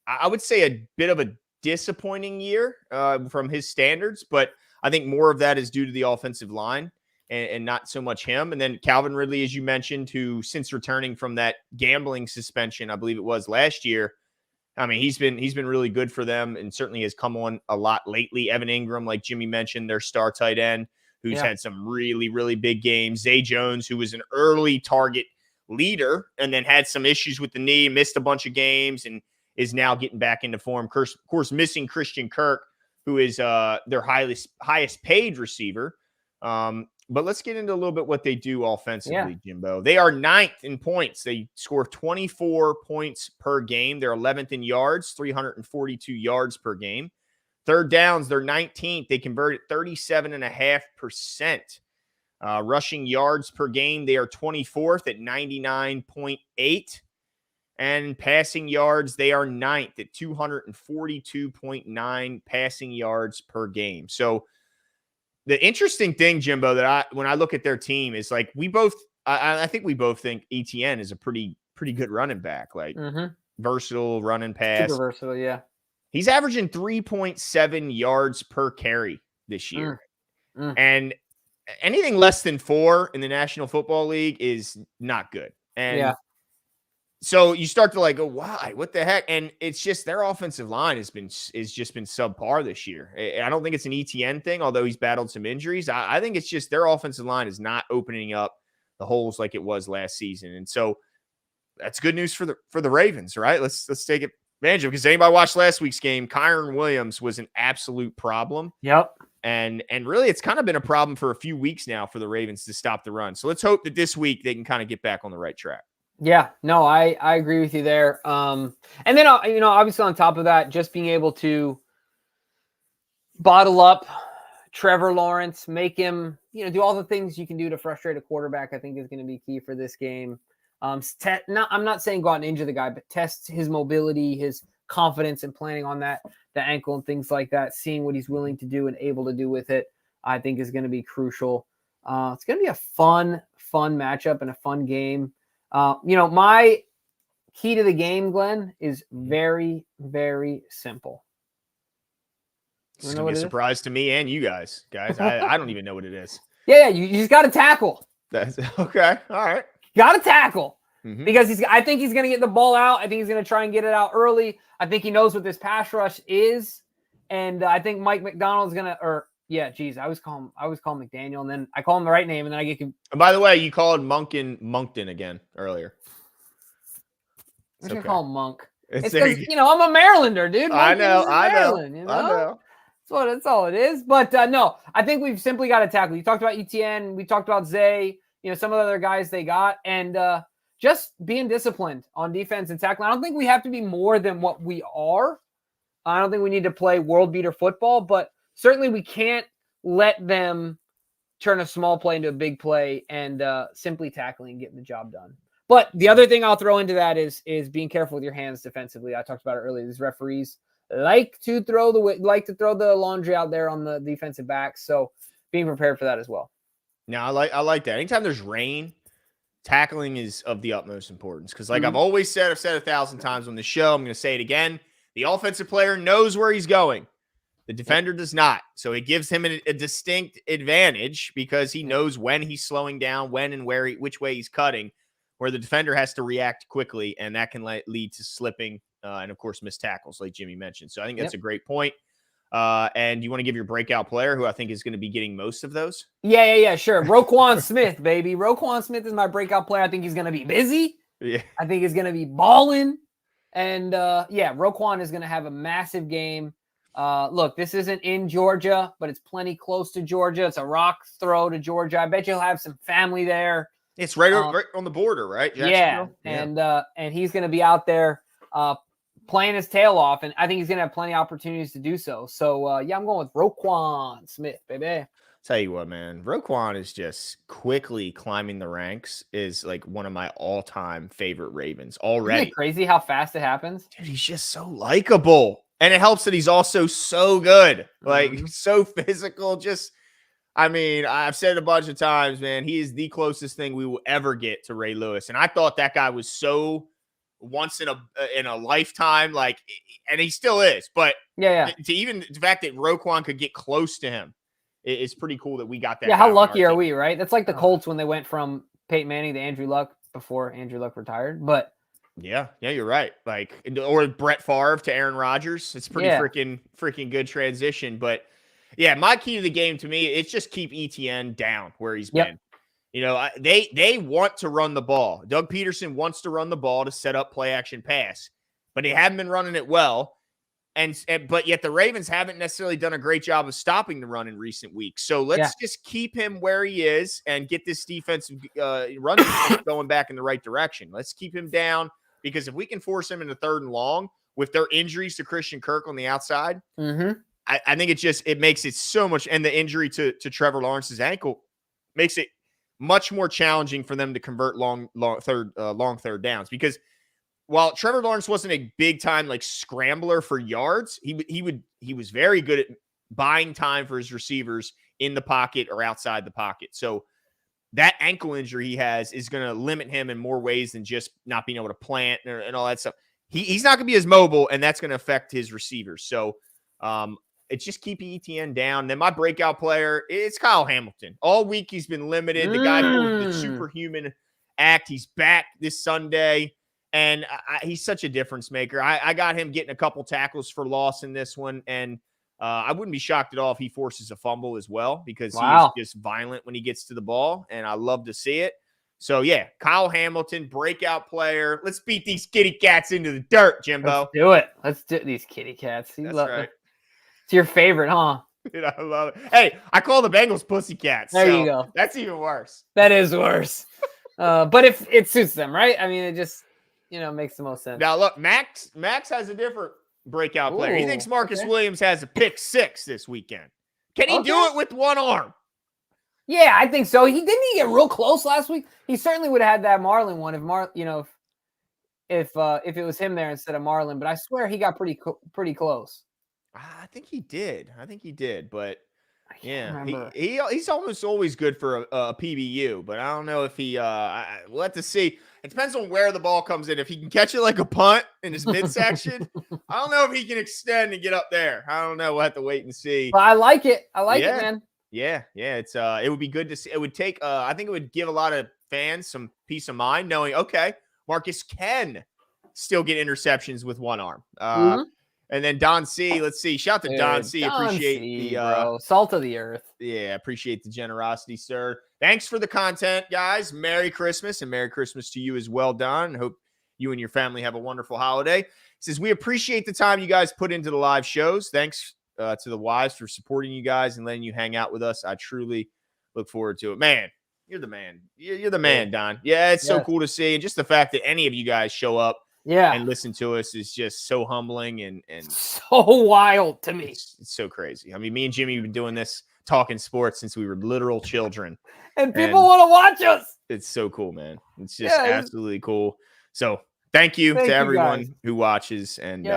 I would say a bit of a disappointing year from his standards, but I think more of that is due to the offensive line. And not so much him. And then Calvin Ridley, as you mentioned, who since returning from that gambling suspension, I believe it was last year, I mean, he's been really good for them and certainly has come on a lot lately. Evan Ingram, like Jimmy mentioned, their star tight end, who's had some really, really big games. Zay Jones, who was an early target leader and then had some issues with the knee, missed a bunch of games, and is now getting back into form. Of course, missing Christian Kirk, who is their highest paid receiver. But let's get into a little bit what they do offensively, Jimbo. They are 9th in points. They score 24 points per game. They're 11th in yards, 342 yards per game. Third downs, they're 19th. They converted 37.5%. Rushing yards per game, they are 24th at 99.8. And passing yards, they are 9th at 242.9 passing yards per game. So the interesting thing, Jimbo, that when I look at their team is like I think we both think ETN is a pretty good running back, like versatile running pass. Super versatile, yeah. He's averaging 3.7 yards per carry this year. And anything less than 4 in the National Football League is not good. And so you start to like go, why? What the heck? And it's just their offensive line has just been subpar this year. I don't think it's an ETN thing, although he's battled some injuries. I think it's just their offensive line is not opening up the holes like it was last season. And so that's good news for the Ravens, right? Let's take advantage of it, because anybody watched last week's game, Kyron Williams was an absolute problem. Yep. And really, it's kind of been a problem for a few weeks now for the Ravens to stop the run. So let's hope that this week they can kind of get back on the right track. Yeah, no, I agree with you there. And then, obviously on top of that, just being able to bottle up Trevor Lawrence, make him, do all the things you can do to frustrate a quarterback, I think is going to be key for this game. I'm not saying go out and injure the guy, but test his mobility, his confidence, and planning on the ankle and things like that, seeing what he's willing to do and able to do with it, I think is going to be crucial. It's going to be a fun matchup and a fun game. My key to the game, Glenn, is very, very simple. It's going to be a surprise to me and you guys. I don't even know what it is. Yeah, you just got to tackle. That's okay. All right. Got to tackle. Because I think he's going to get the ball out. I think he's going to try and get it out early. I think he knows what this pass rush is. And I think Mike McDonald's going to, I was calling McDaniel, and then I call him the right name, and then I get him. And by the way, you called Monkton again earlier. I'm going to call him Monk. It's because, I'm a Marylander, dude. I know. That's all it is. But no, I think we've simply got to tackle. You talked about ETN. We talked about Zay, some of the other guys they got. And just being disciplined on defense and tackling. I don't think we have to be more than what we are. I don't think we need to play world beater football, but certainly we can't let them turn a small play into a big play and simply tackling and getting the job done. But the other thing I'll throw into that is being careful with your hands defensively. I talked about it earlier. These referees like to throw the laundry out there on the defensive backs. So being prepared for that as well. Now I like that. Anytime there's rain, tackling is of the utmost importance. Because I've always said, I've said 1,000 times on the show, I'm going to say it again. The offensive player knows where he's going. The defender does not. So it gives him a distinct advantage because he knows when he's slowing down, when and which way he's cutting, where the defender has to react quickly, and that can lead to slipping and, of course, missed tackles, like Jimmy mentioned. So I think that's a great point. And you want to give your breakout player, who I think is going to be getting most of those? Yeah, sure. Roquan Smith, baby. Roquan Smith is my breakout player. I think he's going to be busy. Yeah. I think he's going to be balling. And, Roquan is going to have a massive game. Look, this isn't in Georgia, but it's plenty close to Georgia. It's a rock throw to Georgia. I bet you'll have some family there. It's right on the border, right? Yeah, and he's going to be out there playing his tail off, and I think he's going to have plenty of opportunities to do so. So, yeah, I'm going with Roquan Smith, baby. Tell you what, man, Roquan is just quickly climbing the ranks. Is like one of my all-time favorite Ravens already. Isn't it crazy how fast it happens? Dude, he's just so likable, and it helps that he's also so good, like so physical. Just, I mean, I've said it a bunch of times, man. He is the closest thing we will ever get to Ray Lewis, and I thought that guy was so once in a lifetime, like, and he still is. But to even the fact that Roquan could get close to him. It's pretty cool that we got that. Yeah, how lucky are we, right? That's like the Colts when they went from Peyton Manning to Andrew Luck before Andrew Luck retired. But yeah, you're right. Like, or Brett Favre to Aaron Rodgers. It's pretty freaking good transition. But yeah, my key to the game to me, it's just keep ETN down where he's been. You know, they want to run the ball. Doug Peterson wants to run the ball to set up play action pass, but they haven't been running it well. But yet the Ravens haven't necessarily done a great job of stopping the run in recent weeks. So let's just keep him where he is and get this defensive run going back in the right direction. Let's keep him down, because if we can force him into 3rd and long with their injuries to Christian Kirk on the outside, I think it makes it so much. And the injury to Trevor Lawrence's ankle makes it much more challenging for them to convert long third downs, because while Trevor Lawrence wasn't a big time like scrambler for yards, he was very good at buying time for his receivers in the pocket or outside the pocket. So that ankle injury he has is going to limit him in more ways than just not being able to plant and all that stuff. He's not going to be as mobile, and that's going to affect his receivers. So it's just keeping ETN down. Then my breakout player, it's Kyle Hamilton. All week he's been limited. The guy pulled the superhuman act. He's back this Sunday. And he's such a difference maker. I got him getting a couple tackles for loss in this one. And I wouldn't be shocked at all if he forces a fumble as well, because he's just violent when he gets to the ball. And I love to see it. So, yeah, Kyle Hamilton, breakout player. Let's beat these kitty cats into the dirt, Jimbo. Let's do it. Let's do these kitty cats. That's right. It's your favorite, huh? Dude, I love it. Hey, I call the Bengals pussycats. There you go. That's even worse. That is worse. But if it suits them, right? I mean, it just... makes the most sense. Now, look, Max has a different breakout player. He thinks Marcus Williams has a pick 6 this weekend. Can he do it with one arm? Yeah, I think so. Didn't he get real close last week? He certainly would have had that Marlon one if it was him there instead of Marlon. But I swear he got pretty close. I think he did. But yeah, he's almost always good for a PBU. But I don't know if he. We'll have to see. It depends on where the ball comes in. If he can catch it like a punt in his midsection, I don't know if he can extend and get up there. I don't know. We'll have to wait and see. But I like it. I like it, man. Yeah. It's it would be good to see. It would take. I think it would give a lot of fans some peace of mind knowing, okay, Marcus can still get interceptions with one arm. And then Don C. Let's see. Shout out to Don C. Appreciate the salt of the earth. Yeah, appreciate the generosity, sir. Thanks for the content, guys. Merry Christmas, and Merry Christmas to you as well, Don. Hope you and your family have a wonderful holiday. He says, we appreciate the time you guys put into the live shows. Thanks to the wives for supporting you guys and letting you hang out with us. I truly look forward to it. Man, you're the man. You're the man, Don. Yeah, it's so cool to see. And just the fact that any of you guys show up and listen to us is just so humbling and so wild to me. It's so crazy. I mean, me and Jimmy have been doing this, talking sports, since we were literal children. And people want to watch us. It's so cool, man. It's just absolutely cool. So thank you to everyone who watches. And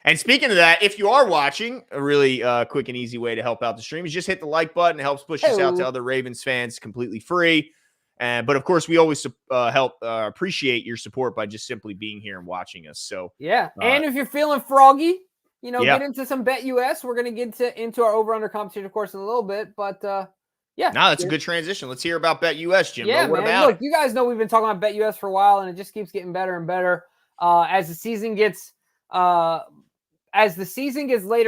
and speaking of that, if you are watching, a really quick and easy way to help out the stream is just hit the like button. It helps push us out to other Ravens fans completely free. But of course, we always appreciate your support by just simply being here and watching us. So and if you're feeling froggy, get into some Bet US. We're going to get into our over/under competition, of course, in a little bit. But that's a good transition. Let's hear about Bet US, Jimbo. Yeah, what man. about? Look, you guys know we've been talking about Bet US for a while, and it just keeps getting better and better as the season gets later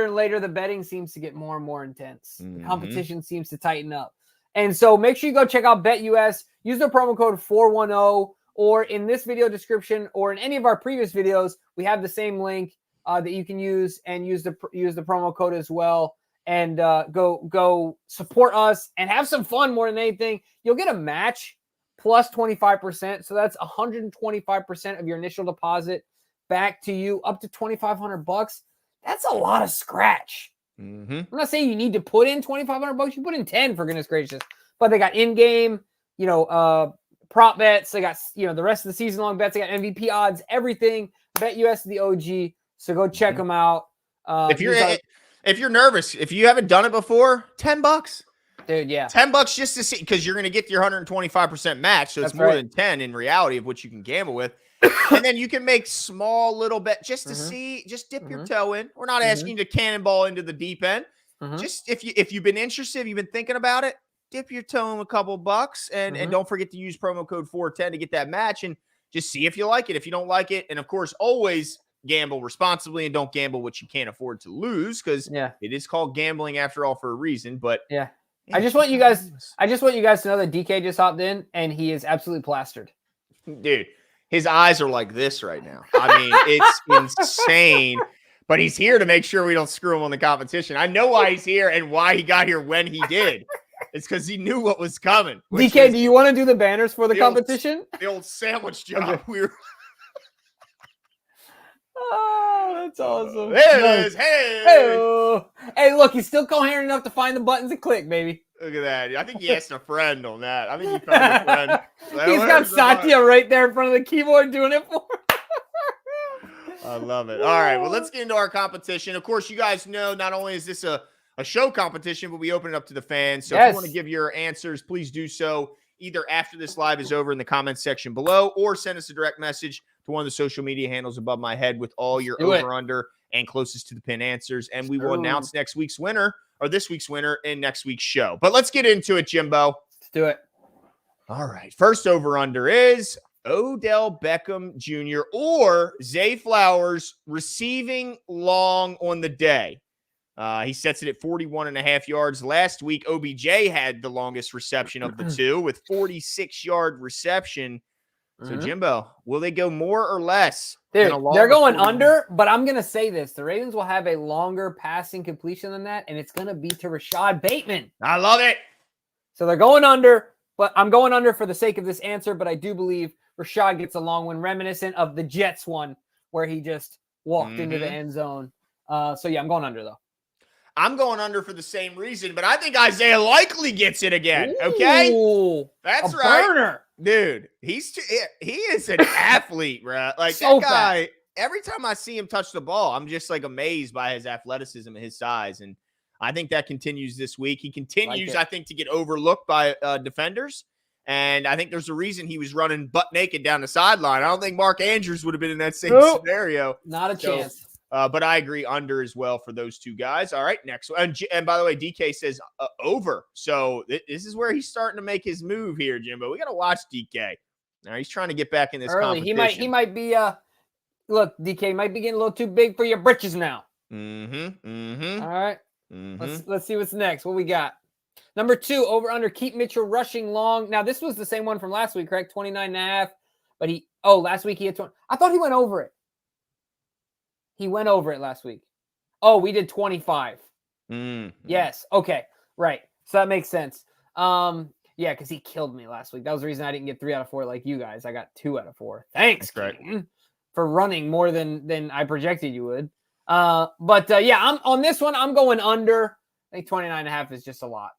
and later. The betting seems to get more and more intense. The competition seems to tighten up. And so make sure you go check out BetUS. Use the promo code 410, or in this video description or in any of our previous videos, we have the same link. that you can use, and use the promo code as well. And go support us and have some fun more than anything. You'll get a match plus 25%. So that's 125% of your initial deposit back to you, up to $2,500. That's a lot of scratch. Mm-hmm. I'm not saying you need to put in $2,500. You put in 10, for goodness gracious. But they got in-game, prop bets. They got, the rest of the season long bets. They got MVP odds, everything. BetUS the OG. So go check them out. If you're nervous, if you haven't done it before, $10. Dude, yeah. $10 just to see, because you're going to get your 125% match. So it's more than 10 in reality of what you can gamble with. And then you can make small little bet just to see, just dip your toe in. We're not asking you to cannonball into the deep end. Just if you've been interested, if you've been thinking about it, dip your toe in a couple bucks, and don't forget to use promo code 410 to get that match, and just see if you like it. If you don't like it, and of course, always gamble responsibly and don't gamble what you can't afford to lose, because it is called gambling after all for a reason. But I just want you guys to know that DK just hopped in and he is absolutely plastered. Dude, his eyes are like this right now. I mean, it's insane. But he's here to make sure we don't screw him on the competition. I know why he's here and why he got here when he did. It's because he knew what was coming. DK, do you want to do the banners for the competition? The old sandwich job. Okay. Oh, that's awesome. There it is. Hey. Hey, look, he's still coherent enough to find the buttons and click, baby. Look at that. I think he asked a friend on that. I think he found a friend. He's got Satya right there in front of the keyboard doing it for him. I love it. All right, well, let's get into our competition. Of course, you guys know not only is this a show competition, but we open it up to the fans. So if you want to give your answers, please do so either after this live is over in the comments section below, or send us a direct message to one of the social media handles above my head with all your over-under and closest to the pin answers. And we will announce this week's winner in next week's show. But let's get into it, Jimbo. Let's do it. All right. First over-under is Odell Beckham Jr. or Zay Flowers receiving long on the day. He sets it at 41.5 yards. Last week, OBJ had the longest reception of the two with 46-yard reception. So, Jimbo, will they go more or less? Dude, they're going under, but I'm going to say this. The Ravens will have a longer passing completion than that, and it's going to be to Rashad Bateman. I love it. So they're going under, but I'm going under for the sake of this answer, but I do believe Rashad gets a long one, reminiscent of the Jets one where he just walked into the end zone. So, yeah, I'm going under, though. I'm going under for the same reason, but I think Isaiah likely gets it again. Okay, that's right, burner. Dude. He is an athlete, bro. Like so that guy. Fast. Every time I see him touch the ball, I'm just like amazed by his athleticism and his size, and I think that continues this week. He continues, I think, to get overlooked by defenders, and I think there's a reason he was running butt naked down the sideline. I don't think Mark Andrews would have been in that same scenario. Not a chance. But I agree under as well for those two guys. All right, next one. And by the way, DK says over. So this is where he's starting to make his move here, Jimbo. We got to watch DK. Now he's trying to get back in this competition. He might be look, DK might be getting a little too big for your britches now. All right. Let's see what's next. What we got? Number 2, over under Keith Mitchell rushing long. Now this was the same one from last week, correct? 29.5. But last week he had 20. I thought he went over it. He went over it last week. Oh, we did 25. Yes. Okay. Right. So that makes sense. Yeah, because he killed me last week. That was the reason I didn't get 3 out of 4 like you guys. I got 2 out of 4. Thanks, Keaton, for running more than I projected you would. But I'm on this one. I'm going under. I think 29.5 is just a lot.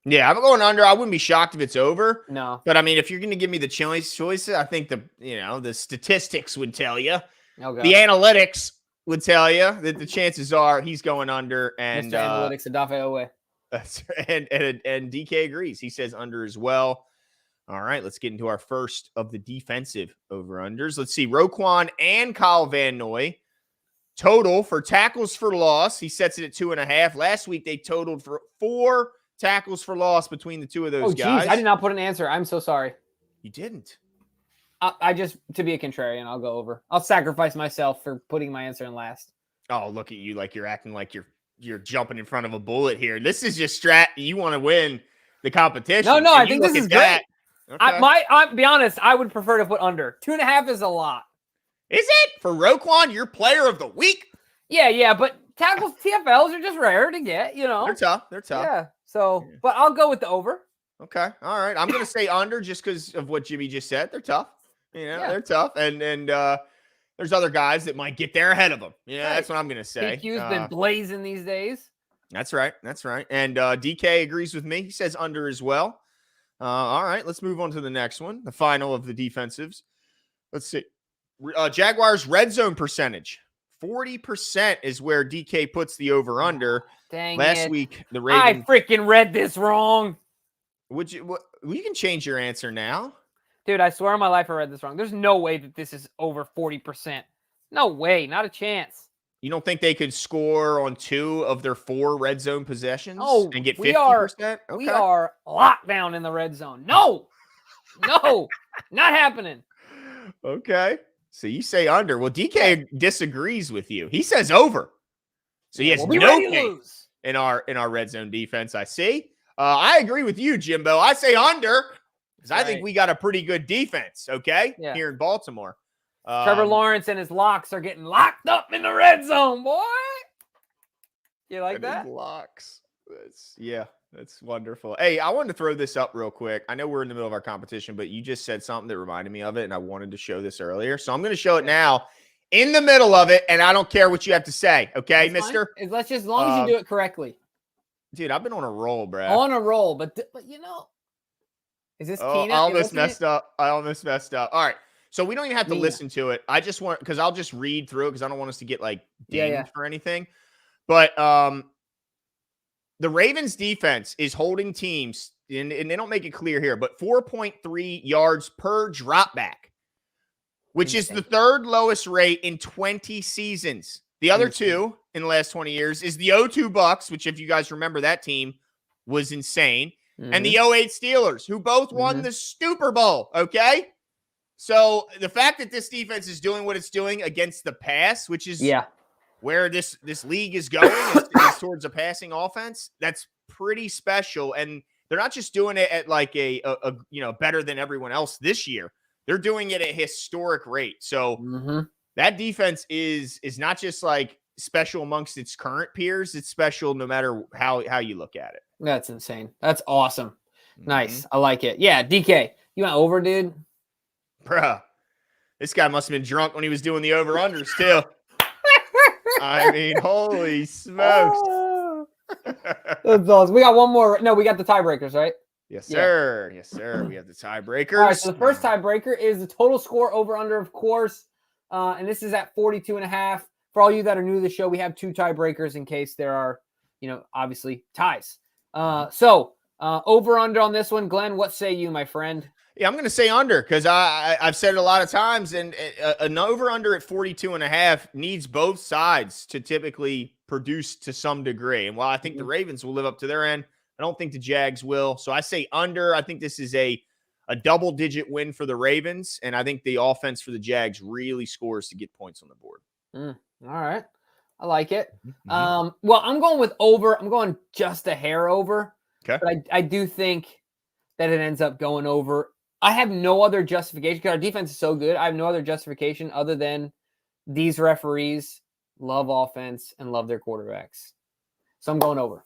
Yeah, I'm going under. I wouldn't be shocked if it's over. No. But I mean, if you're going to give me the choices, I think the statistics would tell you. Okay. The analytics would tell you that the chances are he's going under, and Mr. Analytics Adafe Owe. And DK agrees. He says under as well. All right, let's get into our first of the defensive over-unders. Let's see. Roquan and Kyle Van Noy total for tackles for loss. He sets it at 2.5. Last week they totaled for 4 tackles for loss between the two of those guys. I did not put an answer. I'm so sorry. You didn't. I just, to be a contrarian, I'll go over. I'll sacrifice myself for putting my answer in last. Oh, look at you. Like you're acting like you're jumping in front of a bullet here. This is just you want to win the competition. No, I think this is great. Okay. I'll be honest, I would prefer to put under. 2.5 is a lot. Is it? For Roquan, your player of the week? Yeah, but tackles TFLs are just rare to get, They're tough. Yeah. So, but I'll go with the over. Okay. All right. I'm going to say under just because of what Jimmy just said. They're tough. They're tough. And there's other guys that might get there ahead of them. Yeah, right. That's what I'm going to say. PQ's been blazing these days. That's right. And DK agrees with me. He says under as well. All right. Let's move on to the next one. The final of the defensives. Let's see. Jaguars red zone percentage. 40% is where DK puts the over-under. Dang Last it. week, the Ravens. I freaking read this wrong. You can change your answer now. Dude, I swear on my life I read this wrong. There's no way that this is over 40%. No way. Not a chance. You don't think they could score on 2 of their 4 red zone possessions and get 50%? We are locked down in the red zone. No, not happening. Okay. So you say under. Well, DK disagrees with you. He says over. So he has no case in our red zone defense, I see. I agree with you, Jimbo. I say under because I think we got a pretty good defense, here in Baltimore. Trevor Lawrence and his locks are getting locked up in the red zone, boy. You like that? Locks. That's wonderful. Hey, I wanted to throw this up real quick. I know we're in the middle of our competition, but you just said something that reminded me of it, and I wanted to show this earlier. So I'm going to show it now in the middle of it, and I don't care what you have to say. Okay, that's mister? Let's just, as long as you do it correctly. Dude, I've been on a roll, bro. On a roll, but is this Keenan? I almost messed up. All right. So we don't even have to listen to it. I just want, because I'll just read through it because I don't want us to get dinged for anything. But the Ravens defense is holding teams, and they don't make it clear here, but 4.3 yards per drop back, which is the 3rd lowest rate in 20 seasons. The other 2 in the last 20 years is the 02 Bucks, which if you guys remember that team was insane, and the 08 Steelers, who both won the Super Bowl, okay? So the fact that this defense is doing what it's doing against the pass, which is where this league is going, is towards a passing offense, that's pretty special. And they're not just doing it at a better than everyone else this year. They're doing it at a historic rate. So that defense is not just special amongst its current peers. It's special no matter how you look at it. That's insane. That's awesome. Nice. I like it. Yeah, DK, you went over, dude? Bruh, this guy must have been drunk when he was doing the over-unders, too. I mean, holy smokes. That's awesome. We got one more. No, we got the tiebreakers, right? Yes, sir. Yeah. Yes, sir. We have the tiebreakers. All right, so the first tiebreaker is the total score over-under, of course. And this is at 42.5. For all you that are new to the show, we have 2 tiebreakers in case there are, obviously ties. So over-under on this one. Glenn, what say you, my friend? Yeah, I'm going to say under because I've said it a lot of times, and an over-under at 42.5 needs both sides to typically produce to some degree. And while I think the Ravens will live up to their end, I don't think the Jags will. So I say under. I think this is a double-digit win for the Ravens, and I think the offense for the Jags really scores to get points on the board. All right. I like it. Well, I'm going with over. I'm going just a hair over. Okay. But I do think that it ends up going over. I have no other justification because our defense is so good. I have no other justification other than these referees love offense and love their quarterbacks. So I'm going over.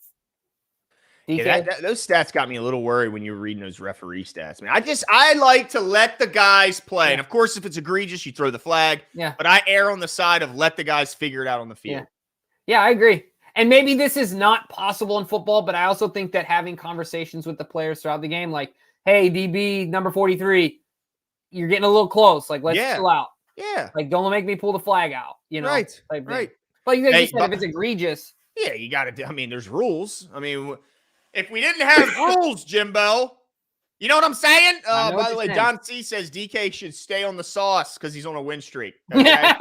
DK? Yeah, those stats got me a little worried when you were reading those referee stats. I like to let the guys play. And of course, if it's egregious, you throw the flag. Yeah. But I err on the side of let the guys figure it out on the field. Yeah, I agree. And maybe this is not possible in football, but I also think that having conversations with the players throughout the game, like, hey, DB number 43, you're getting a little close. Let's chill out. Yeah. Don't make me pull the flag out. Right. But you said if it's egregious. Yeah, you got to. There's rules. If we didn't have rules, Jimbo, you know what I'm saying? By the way, Don C says DK should stay on the sauce because he's on a win streak. Okay?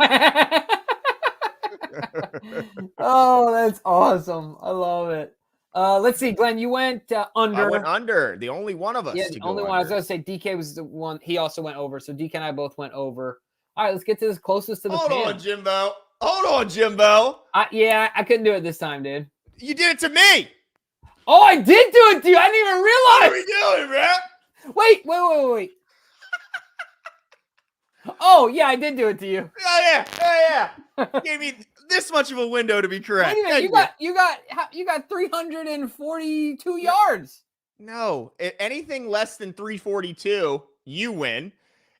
Oh, that's awesome. I love it. Let's see, Glenn, you went under. I went under. The only one of us. Yeah, the only one. I was going to say DK was the one. He also went over. So DK and I both went over. All right, let's get to this closest to the Hold on, Jimbo. I couldn't do it this time, dude. You did it to me. Oh, I did do it to you. I didn't even realize. What are we doing, man? Wait. Oh yeah, I did do it to you. Oh yeah. Gave me this much of a window to be correct. Wait a minute, you got 342 yards. No, anything less than 342, you win,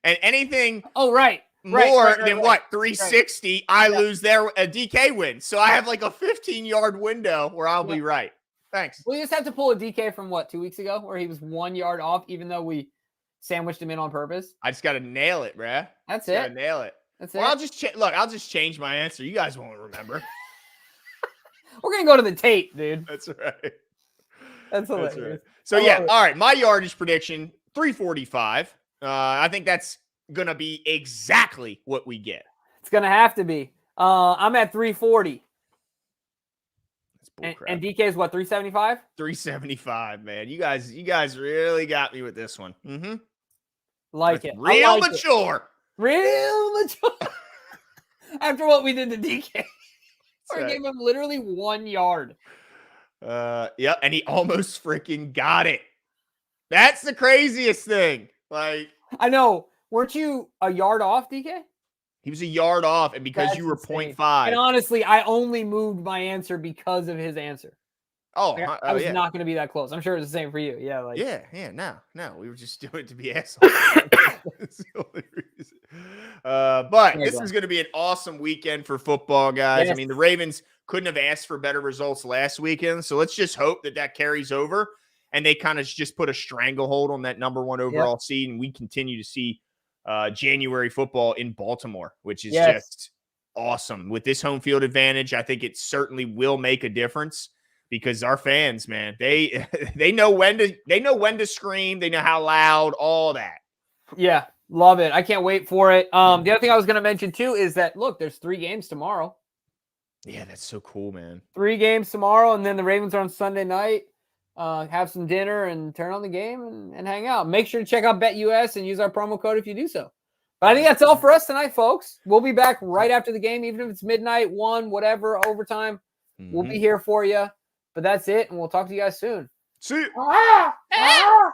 and anything Oh right. more than what 360, right. I lose there. A DK wins, so I have like a 15-yard window where I'll be right. Thanks. We just have to pull a DK from what 2 weeks ago, where he was 1 yard off, even though we sandwiched him in on purpose. I just got to nail it, bruh. That's Gotta it. nail it. That's Well, it. I'll just change my answer. You guys won't remember. We're gonna go to the tape, dude. That's right. That's hilarious. That's right. So yeah, all right. My yardage prediction 345. I think that's gonna be exactly what we get. It's gonna have to be. I'm at 340. And DK is what 375? 375, man. You guys really got me with this one. Mm-hmm. Like that's it. Real mature. Real mature. After what we did to DK. We right. gave him literally 1 yard. Yeah, and he almost freaking got it. That's the craziest thing. Like, I know. Weren't you a yard off, DK? He was a yard off, and because you were 0.5. And honestly, I only moved my answer because of his answer. Oh, like, I was not going to be that close. I'm sure it's the same for you. Yeah, like no. We were just doing it to be assholes. That's the only reason. But this is going to be an awesome weekend for football, guys. Yes. I mean, the Ravens couldn't have asked for better results last weekend, so let's just hope that carries over, and they kind of just put a stranglehold on that number 1 overall seed, and we continue to see January football in Baltimore, which is just awesome. With this home field advantage, I think it certainly will make a difference because our fans, man, they know when to scream, they know how loud, all that. Yeah, love it. I can't wait for it. The other thing I was going to mention too is that look, there's 3 games tomorrow. Yeah, that's so cool, man. 3 games tomorrow, and then the Ravens are on Sunday night. Have some dinner and turn on the game and hang out. Make sure to check out BetUS and use our promo code if you do so. But I think that's all for us tonight, folks. We'll be back right after the game, even if it's midnight, 1, whatever, overtime. We'll be here for you. But that's it, and we'll talk to you guys soon. See you.